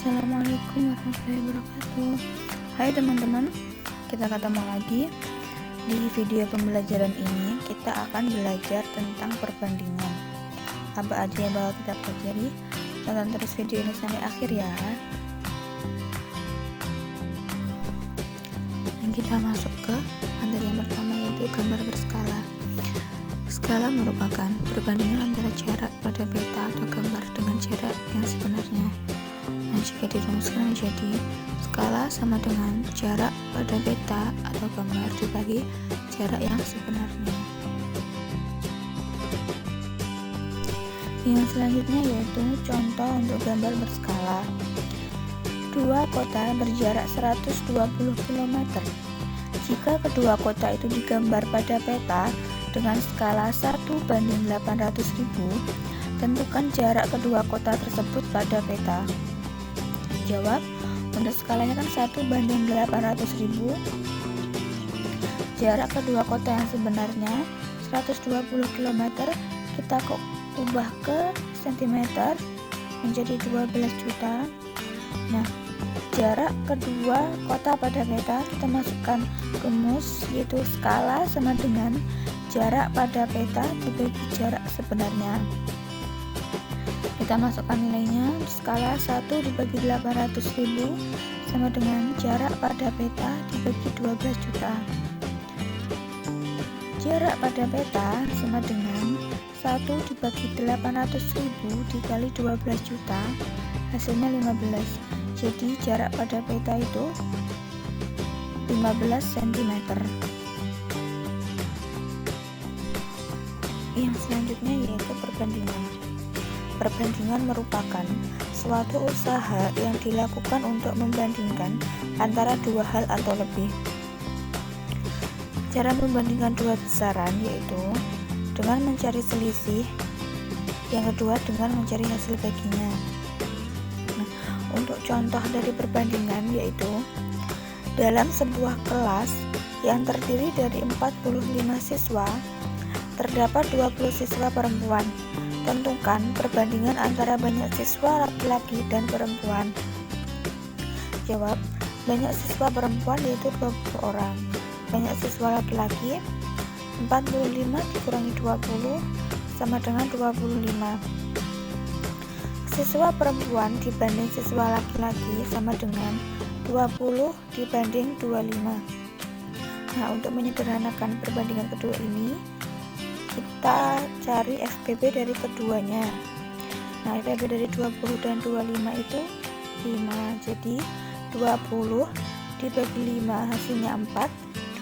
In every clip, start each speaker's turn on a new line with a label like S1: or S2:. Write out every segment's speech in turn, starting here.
S1: Assalamualaikum warahmatullahi wabarakatuh. Hai teman-teman, kita ketemu lagi. Di video pembelajaran ini kita akan belajar tentang perbandingan. Apa aja yang bakal kita pelajari? Tonton terus video ini sampai akhir ya. Dan kita masuk ke materi yang pertama, yaitu gambar berskala. Skala merupakan perbandingan antara jarak pada peta atau gambar dengan jarak yang sebenarnya. Nah, jika dirumuskan menjadi skala sama dengan jarak pada peta atau gambar dibagi jarak yang sebenarnya. Yang selanjutnya yaitu contoh untuk gambar berskala. Dua kota berjarak 120 km. Jika kedua kota itu digambar pada peta dengan skala 1:800.000, tentukan jarak kedua kota tersebut pada peta. Jawab, untuk skalanya kan 1:800.000. Jarak kedua kota yang sebenarnya 120 km, kita ubah ke cm menjadi 12 juta. Nah, jarak kedua kota pada peta kita masukkan rumus, yaitu skala sama dengan jarak pada peta dibagi jarak sebenarnya. Kita masukkan nilainya, skala 1 dibagi 800.000 sama dengan jarak pada peta dibagi 12 juta. Jarak pada peta sama dengan 1 dibagi 800.000 dikali 12 juta, hasilnya 15. Jadi jarak pada peta itu 15 cm. Yang selanjutnya yaitu perbandingan. Perbandingan merupakan suatu usaha yang dilakukan untuk membandingkan antara dua hal atau lebih. Cara membandingkan dua besaran yaitu dengan mencari selisih, yang kedua dengan mencari hasil baginya. Nah, untuk contoh dari perbandingan yaitu dalam sebuah kelas yang terdiri dari 45 siswa, terdapat 20 siswa perempuan. Tentukan perbandingan antara banyak siswa laki-laki dan perempuan. Jawab, banyak siswa perempuan yaitu 20 orang. Banyak siswa laki-laki 45 dikurangi 20 sama dengan 25. Siswa perempuan dibanding siswa laki-laki sama dengan 20 dibanding 25. Nah, untuk menyederhanakan perbandingan kedua ini, kita cari FPB dari keduanya. Nah, FPB dari 20 dan 25 itu 5. Jadi 20 dibagi 5 hasilnya 4,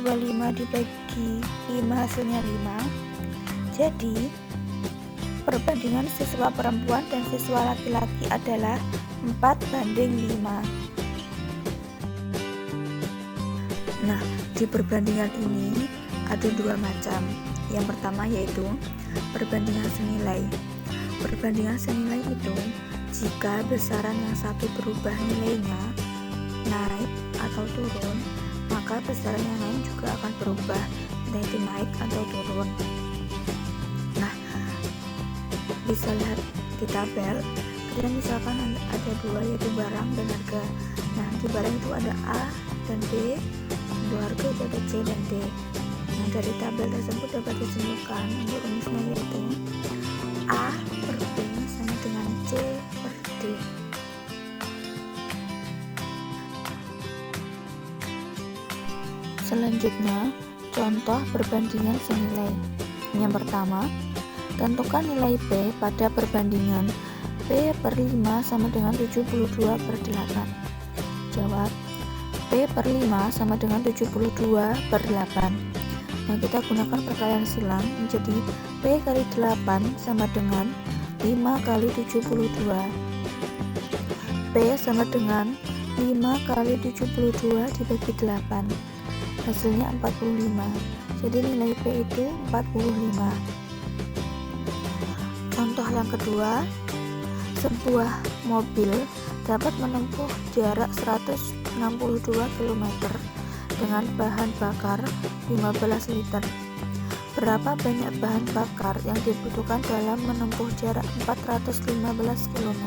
S1: 25 dibagi 5 hasilnya 5. Jadi perbandingan siswa perempuan dan siswa laki-laki adalah 4:5. Nah, di perbandingan ini ada dua macam. Yang pertama yaitu perbandingan senilai. Perbandingan senilai itu jika besaran yang satu berubah nilainya naik atau turun, maka besaran yang lain juga akan berubah, entah itu naik atau turun. Nah, bisa lihat di tabel, kita misalkan ada dua, yaitu barang dan harga. Nah, di barang itu ada A dan B, untuk harga itu ada C dan D. Nah, dari tabel tersebut dapat disimpulkan untuk rumusnya yaitu A per B sama dengan C per D. Selanjutnya, contoh perbandingan senilai. Yang pertama, tentukan nilai P pada perbandingan P per 5 sama dengan 72/8. Jawab, P per 5 sama dengan 72/8. Nah, kita gunakan perkalian silang menjadi P kali 8 sama dengan 5 kali 72. P sama dengan 5 kali 72 dibagi 8, hasilnya 45. Jadi nilai P itu 45. Contoh yang kedua, sebuah mobil dapat menempuh jarak 162 km dengan bahan bakar 15 liter. Berapa banyak bahan bakar yang dibutuhkan dalam menempuh jarak 415 km?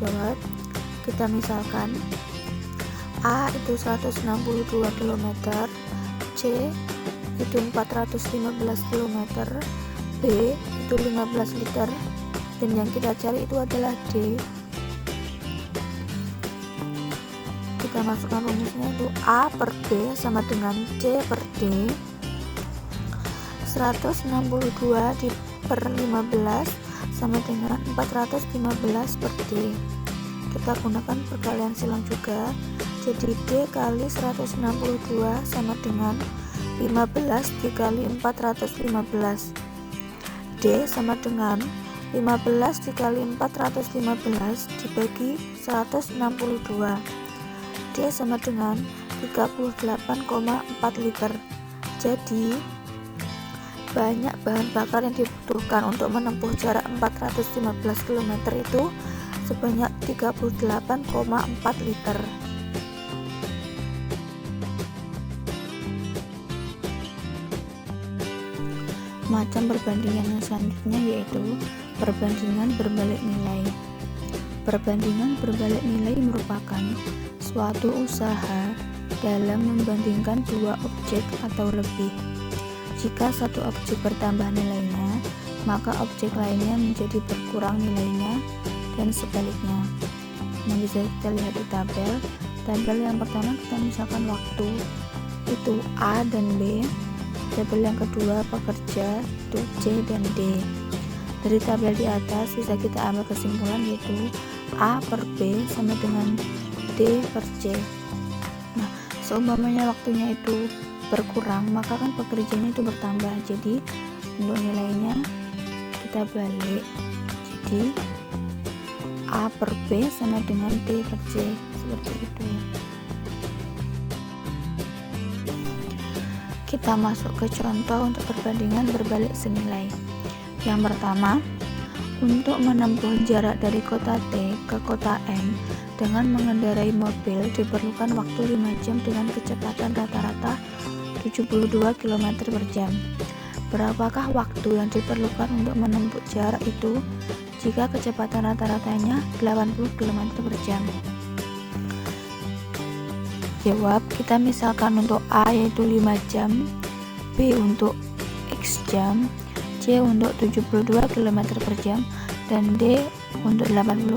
S1: Jawab, Kita misalkan A itu 162 km, C itu 415 km, B itu 15 liter, dan yang kita cari itu adalah D. Kita masukkan rumusnya, itu A per B sama dengan C per D. 162 per 15 sama dengan 415 per D. Kita gunakan perkalian silang juga, jadi D kali 162 sama dengan 15 dikali 415. D sama dengan 15 dikali 415 dibagi 162. D sama dengan 38,4 liter. Jadi banyak bahan bakar yang dibutuhkan untuk menempuh jarak 415 km itu sebanyak 38,4 liter. Macam perbandingan yang selanjutnya yaitu perbandingan berbalik nilai. Perbandingan berbalik nilai merupakan suatu usaha dalam membandingkan dua objek atau lebih. Jika satu objek bertambah nilainya, maka objek lainnya menjadi berkurang nilainya, dan sebaliknya. Nah, bisa kita lihat di tabel. Tabel yang pertama kita misalkan waktu, itu A dan B. Tabel yang kedua pekerja, itu C dan D. Dari tabel di atas bisa kita ambil kesimpulan yaitu A per B sama dengan D per C. Nah, seumpamanya waktunya itu berkurang, maka kan pekerjaannya itu bertambah. Jadi untuk nilainya kita balik. Jadi A per B sama dengan D per C, seperti itu. Kita masuk ke contoh untuk perbandingan berbalik senilai. Yang pertama, untuk menempuh jarak dari kota T ke kota M dengan mengendarai mobil diperlukan waktu 5 jam dengan kecepatan rata-rata 72 km per jam. Berapakah waktu yang diperlukan untuk menempuh jarak itu jika kecepatan rata-ratanya 80 km per jam? Jawab, kita misalkan untuk A yaitu 5 jam, B untuk X jam, C untuk 72 km per jam, dan D untuk 80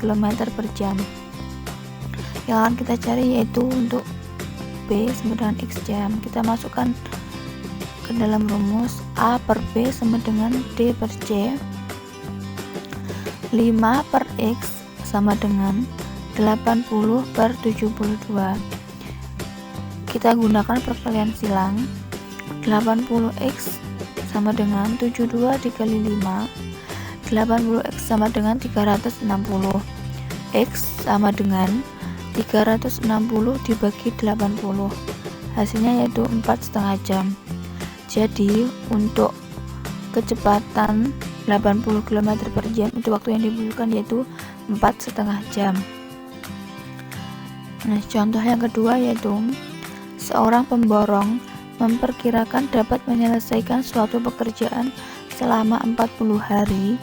S1: km per jam. Yang akan kita cari yaitu untuk B sama dengan X jam. Kita masukkan ke dalam rumus, A per B sama dengan D per C. 5 per X sama dengan 80 per 72. Kita gunakan perkalian silang. 80x sama dengan 72 dikali 5. 80x sama dengan 360. X sama dengan 360 dibagi 80. Hasilnya yaitu 4,5 jam. Jadi untuk kecepatan 80 km per jam itu waktu yang dibutuhkan yaitu 4,5 jam. Nah, contoh yang kedua yaitu seorang pemborong memperkirakan dapat menyelesaikan suatu pekerjaan selama 40 hari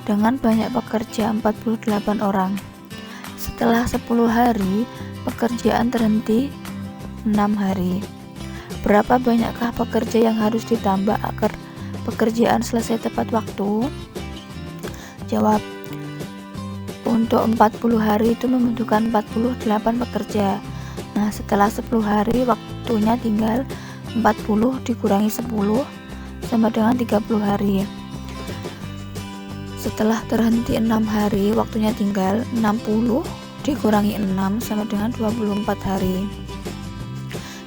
S1: dengan banyak pekerja 48 orang. Setelah 10 hari, pekerjaan terhenti 6 hari. Berapa banyakkah pekerja yang harus ditambah agar pekerjaan selesai tepat waktu? Jawab, untuk 40 hari itu membutuhkan 48 pekerja. Nah, setelah 10 hari waktunya tinggal 40 dikurangi 10 sama dengan 30 hari. Setelah terhenti 6 hari waktunya tinggal 60 dikurangi 6 sama dengan 24 hari.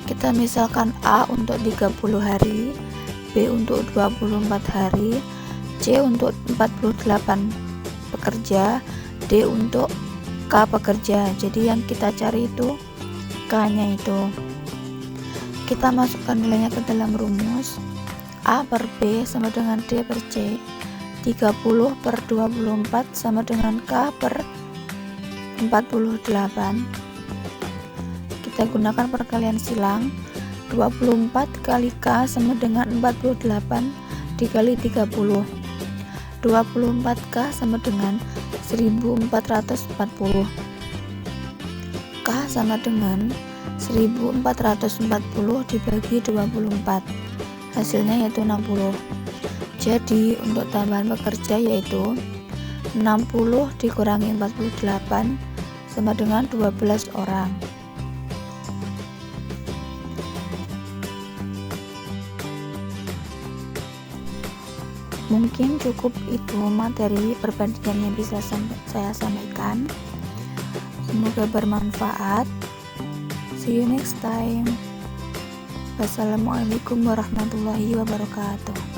S1: Kita misalkan A untuk 30 hari, B untuk 24 hari, C untuk 48 pekerja, D untuk K pekerja. Jadi yang kita cari itu K-nya itu. Kita masukkan nilainya ke dalam rumus. A per B sama dengan D per C. 30 per 24 sama dengan K per 48. Kita gunakan perkalian silang. 24 kali K sama dengan 48 dikali 30. 24K sama dengan 1440. K sama dengan 1440 dibagi 24. Hasilnya yaitu 60. Jadi untuk tambahan pekerja yaitu 60 dikurangi 48 sama dengan 12 orang. Mungkin cukup itu materi perbandingan yang bisa saya sampaikan. Semoga bermanfaat. See you next time. Wassalamualaikum warahmatullahi wabarakatuh.